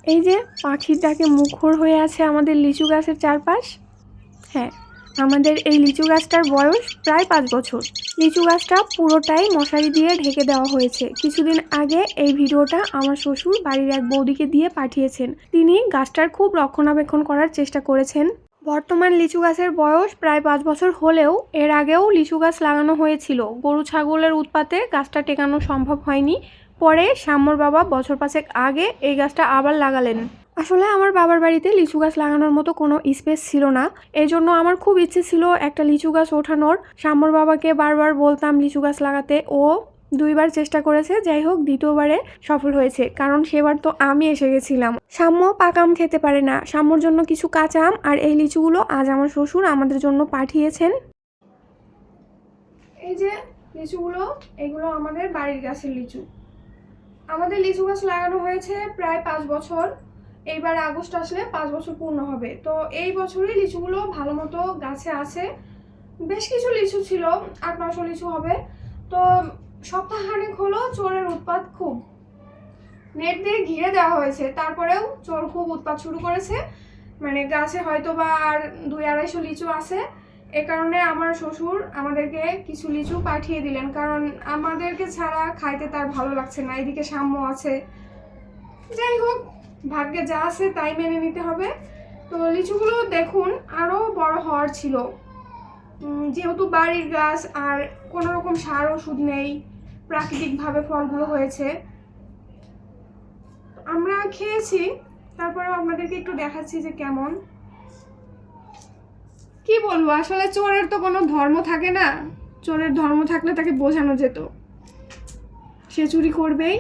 এই যে পাখির ডাকে মুখর হয়ে আছে আমাদের লিচু গাছের চারপাশ। হ্যাঁ, আমাদের এই লিচু গাছটার বয়স প্রায় 5 বছর। লিচু গাছটা পুরোটাই মশারি দিয়ে ঢেকে দেওয়া হয়েছে। কিছুদিন আগে এই ভিডিওটা আমার শ্বশুর বাড়ির এক বৌদিকে দিয়ে পাঠিয়েছেন। তিনি গাছটার খুব রক্ষণাবেক্ষণ করার চেষ্টা করেছেন। বর্তমান লিচু গাছের বয়স প্রায় 5 বছর হলেও এর আগেও লিচু গাছ লাগানো হয়েছিল। গরু ছাগলের উৎপাতে গাছটা টেকানো সম্ভব হয়নি। পরে শাম্মর বাবা বছর 5 আগে এই গাছটা আবার লাগালেন। আসলে আমার বাবার বাড়িতে লিচু গাছ লাগানোর মতো কোনো স্পেস ছিল না। এই জন্য আমার খুব ইচ্ছে ছিল একটা লিচু গাছ ওঠানোর। শাম্মর বাবাকে বারবার বলতাম লিচু গাছ লাগাতে, ও 2বার চেষ্টা করেছে। যাই হোক, দ্বিতীয়বারে সফল হয়েছে, কারণ সেবার তো আমি এসে গেছিলাম। শাম্ম পাকা আম খেতে পারে না। শাম্মর জন্য কিছু কাঁচা আম আর এই লিচুগুলো আজ আমার শ্বশুর আমাদের জন্য পাঠিয়েছেন। এই যে লিচুগুলো, এগুলো আমাদের বাড়ির গাছের লিচু। আমাদের লিচু গাছ লাগানো হয়েছে প্রায় 5 বছর। এইবার আগস্ট আসলে 5 বছর পূর্ণ হবে। তো এই বছরই লিচুগুলো ভালো মতো গাছে আছে। বেশ কিছু লিচু ছিল, 8-900 লিচু হবে। তো সপ্তাহখানেক হলো চোরের উৎপাত খুব। নেট দিয়ে ঘিরে দেওয়া হয়েছে, তারপরেও চোর খুব উৎপাত শুরু করেছে। মানে গাছে হয়তো বা আর 200-250 লিচু আছে। এ কারণে আমার শ্বশুর আমাদেরকে কিছু লিচু পাঠিয়ে দিলেন, কারণ আমাদেরকে ছাড়া খাইতে তার ভালো লাগছে না। এদিকে সাম্য আছে। যাই হোক, ভাগ্যে যা আছে তাই মেনে নিতে হবে। তো লিচুগুলো দেখুন আরও বড় হওয়ার ছিল। যেহেতু বাড়ির গাছ আর কোনো রকম সার ওষুধ নেই, প্রাকৃতিকভাবে ফলগুলো হয়েছে। আমরা খেয়েছি, তারপরেও আপনাদেরকে একটু দেখাচ্ছি যে কেমন। কি বলবো, আসলে চোরের তো কোনো ধর্ম থাকে না। চোরের ধর্ম থাকলে তাকে বোঝানো যেত, সে চুরি করবেই।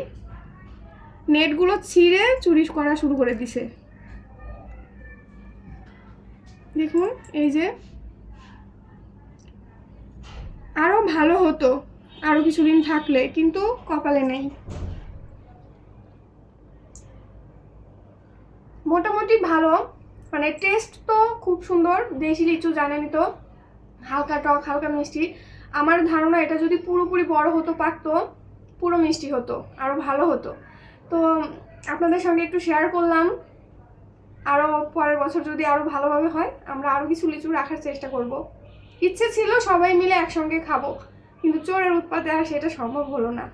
নেটগুলো ছিঁড়ে চুরি করা শুরু করে দিছে। দেখুন, এই যে আরো ভালো হতো আরো কিছুদিন থাকলে, কিন্তু কপালে নেই। মোটামুটি ভালো, মানে টেস্ট তো খুব সুন্দর। দেশি লিচু জানেনই তো, হালকা টক হালকা মিষ্টি। আমার ধারণা এটা যদি পুরোপুরি বড় হতো, পাকতো, পুরো মিষ্টি হতো, আরো ভালো হতো। তো আপনাদের সঙ্গে একটু শেয়ার করলাম। আরো পরের বছর যদি আরো ভালোভাবে হয়, আমরা আরো কিছু লিচু রাখার চেষ্টা করব। ইচ্ছে ছিল সবাই মিলে একসঙ্গে খাবো, কিন্তু চোরের উৎপাতে আর সেটা সম্ভব হলো না।